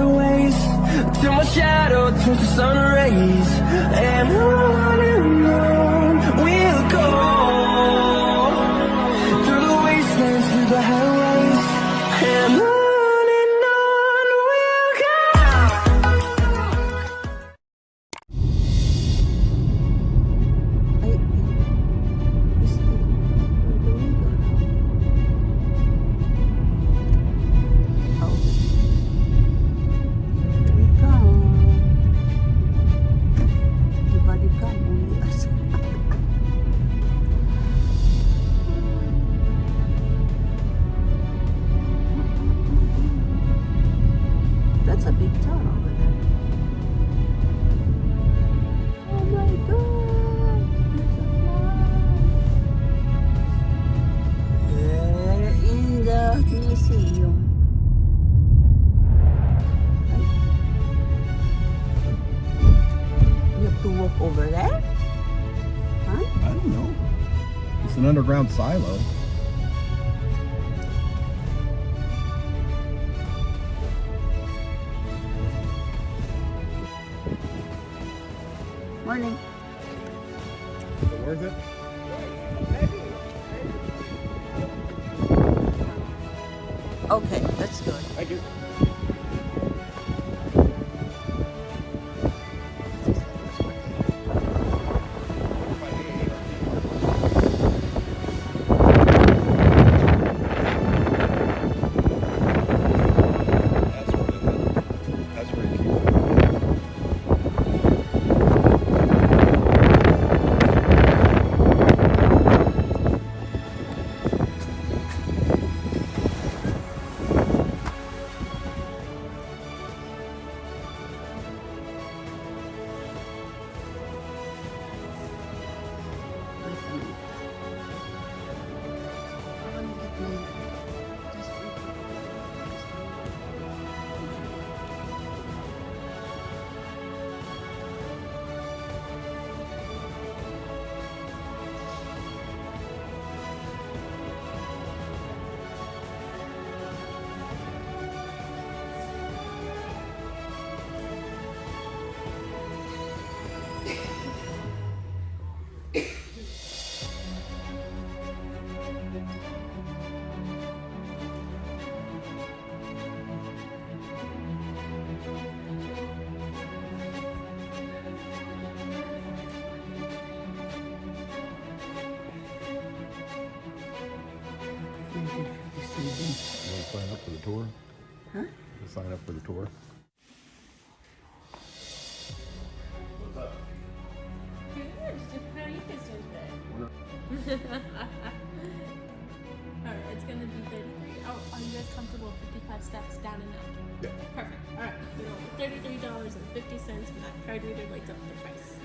highways till my shadow turns to sun rays, and on we'll go through the wastelands, through the highways, and on we'll go. That's a big tower over there. Oh my God! There's a fly. We're in the museum. You have to walk over there? Huh? I don't know. It's an underground silo. Morning. Is it worth it? Okay, that's good. Thank you. That's where you keep it. You want to sign up for the tour? Huh? You sign up for the tour? Alright, it's gonna be 33. Oh, are you guys comfortable? 55 steps down and out? Yeah. Perfect. Alright, $33.50 when that card reader lights up the price.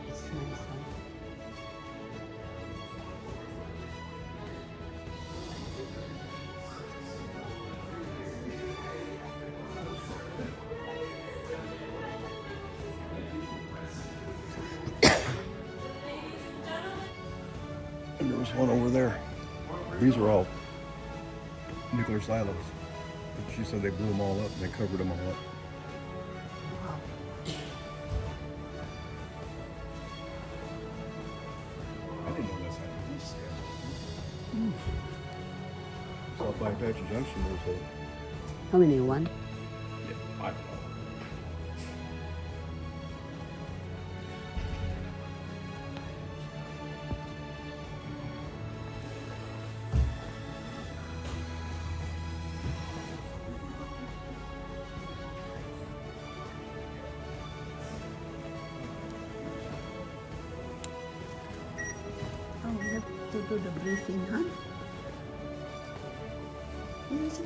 It's nice, huh? And there was one over there. These are all nuclear silos. But she said they blew them all up and they covered them all up. I didn't know that's how east there. South by Apache Junction, there's a, How many? One? yeah, I don't know. Oh, we have to do the briefing, huh? Where is it?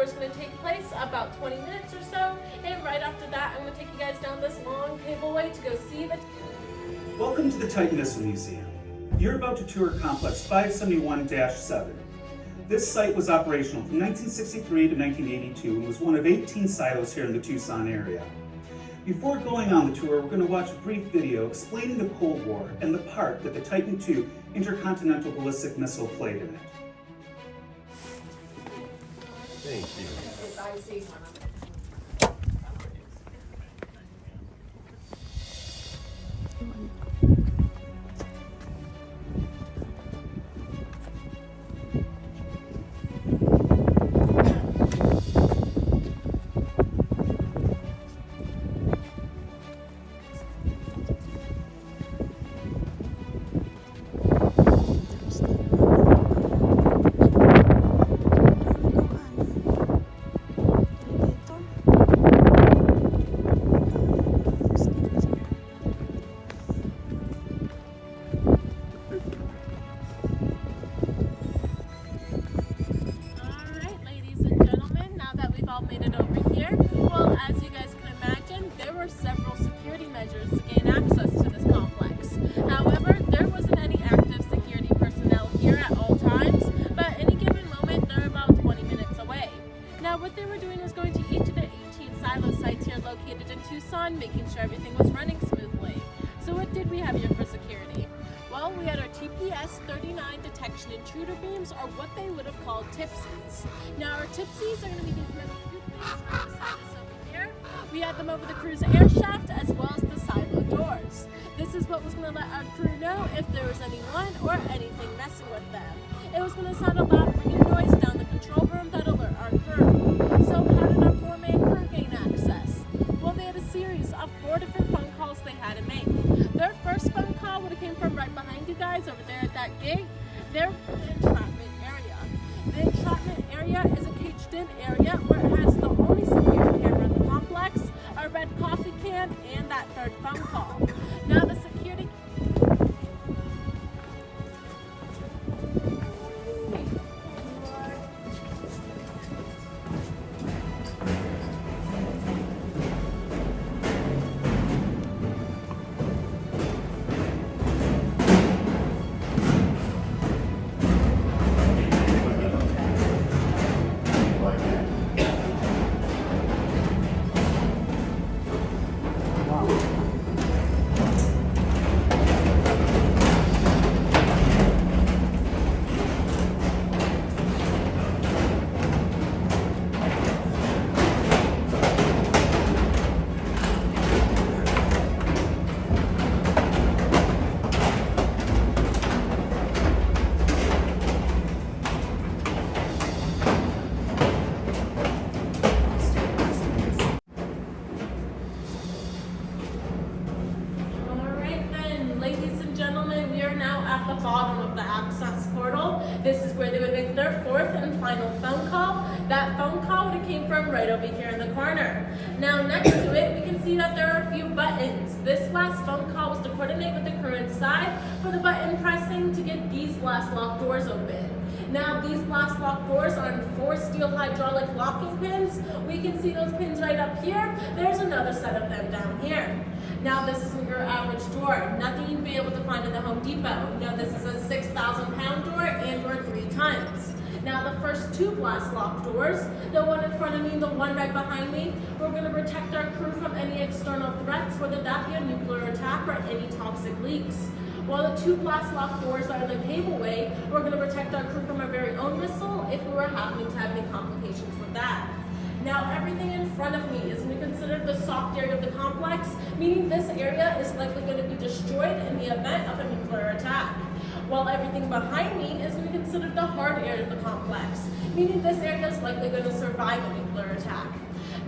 tour is going to take place about 20 minutes or so, and right after that I'm going to take you guys down this long cableway to go see the... Welcome to the Titan Missile Museum. You're about to tour Complex 571-7. This site was operational from 1963 to 1982 and was one of 18 silos here in the Tucson area. Before going on the tour, we're going to watch a brief video explaining the Cold War and the part that the Titan II intercontinental ballistic missile played in it. Thank you. Alright, ladies and gentlemen, now that we've all made it over here, well, as you guys can imagine, there were several security measures to gain access to this complex. However, there wasn't any active security personnel here at all times, but at any given moment, they're about 20 minutes away. Now, what they were doing was going to each of the 18 silo sites here located in Tucson, making sure everything was running smoothly. So what did we have here for security? Well, we had our TPS-39 detection intruder beams, or what they would have called tipsies. Now, our tipsies are going to be these metal scoop beams right beside us over here. We had them over the crew's air shaft as well as the silo doors. This is what was going to let our crew know if there was anyone or anything messing with them. It was going to sound a loud ringing noise down the control room that alert our crew. So how did our 4-man crew gain access? Well, they had a series of 4 different phone calls they had to make. Their first phone call would have came from right behind you guys over there at that gate. They're the entrapment area. The entrapment area is a caged-in area where it has the only security camera in the complex, a red coffee can, and that third phone call. Now the security... the bottom of the access portal. This is where they would make their 4th and final phone call. That phone call would have came from right over here in the corner. Now next to it, we can see that there are a few buttons. This last phone call was to coordinate with the crew inside for the button pressing to get these blast lock doors open. Now these blast lock doors are on 4 steel hydraulic locking pins. We can see those pins right up here. There's another set of them down here. Now this isn't your average door, nothing you'd be able to find in the Home Depot. Now this is a 6,000 pound door and or 3 tons. Now the first 2 blast lock doors, the one in front of me and the one right behind me, we're going to protect our crew from any external threats, whether that be a nuclear attack or any toxic leaks. While the 2 blast lock doors are in the cableway, we're going to protect our crew from our very own missile if we were happening to have any complications with that. Now everything in front of me is going to be considered the soft area of the complex, meaning this area is likely going to be destroyed in the event of a nuclear attack. While everything behind me is going to be considered the hard area of the complex, meaning this area is likely going to survive a nuclear attack.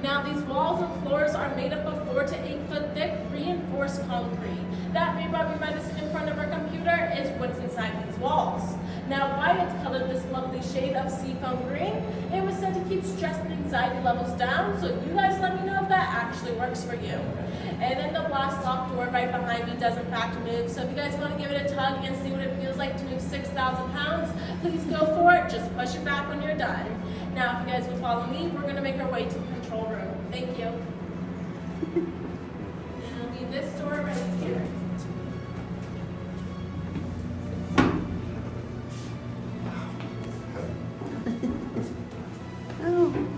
Now these walls and floors are made up of 4 to 8 foot thick reinforced concrete. That rebar we might have seen in front of our computer is what's inside these walls. Now why it's colored this lovely shade of seafoam green, it was said to keep stress and anxiety levels down, so you guys let me know if that actually works for you. And then the blast lock door right behind me does in fact move. So if you guys want to give it a tug and see what it feels like to move 6,000 pounds, please go for it. Just push it back when you're done. Now, if you guys will follow me, we're going to make our way to the control room. Thank you. And it'll be this door right here. Oh.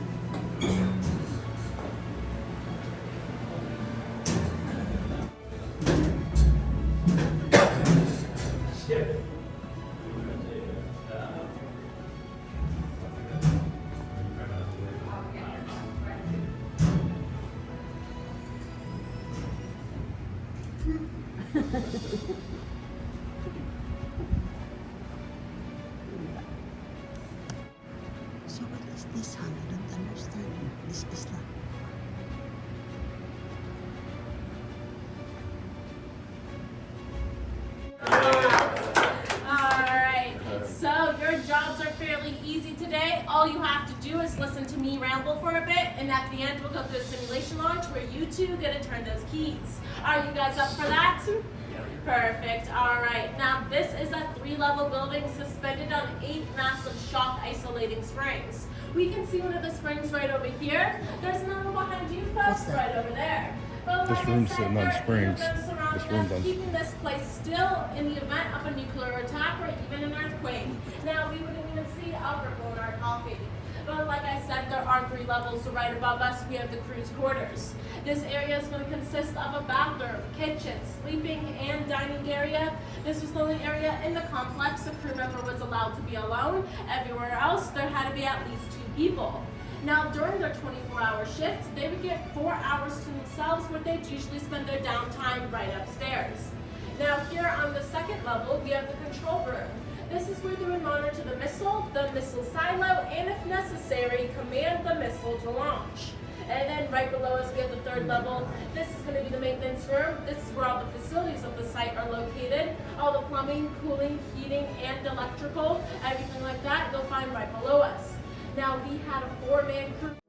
So what is this, hon? I don't understand. This is like... Alright, so your jobs are fairly easy today. All you have to do is listen to me ramble for a bit, and at the end we'll go through a simulation launch where you two get to turn those keys. Are you guys up for that? Perfect. Alright, now this is a 3-level building suspended on 8 massive shock isolating springs. We can see one of the springs right over here. There's another one behind you folks right over there. But This like I room's said, sitting on there are springs. them surrounding This room's us, on- keeping this place still in the event of a nuclear attack or even an earthquake. Now, we wouldn't even see a ripple in our coffee. But like I said, there are 3 levels, so right above us we have the crew's quarters. This area is going to consist of a bathroom, kitchen, sleeping, and dining area. This was the only area in the complex a crew member was allowed to be alone. Everywhere else, there had to be at least 2 people. Now, during their 24-hour shift, they would get 4 hours to themselves, where they'd usually spend their downtime right upstairs. Now, here on the 2nd level, we have the control room. This is where they would monitor the missile silo, and if necessary, command the missile to launch. And then right below us, we have the 3rd level. This is going to be the maintenance room. This is where all the facilities of the site are located. All the plumbing, cooling, heating, and electrical, everything like that, you'll find right below us. Now, we had a 4-man crew.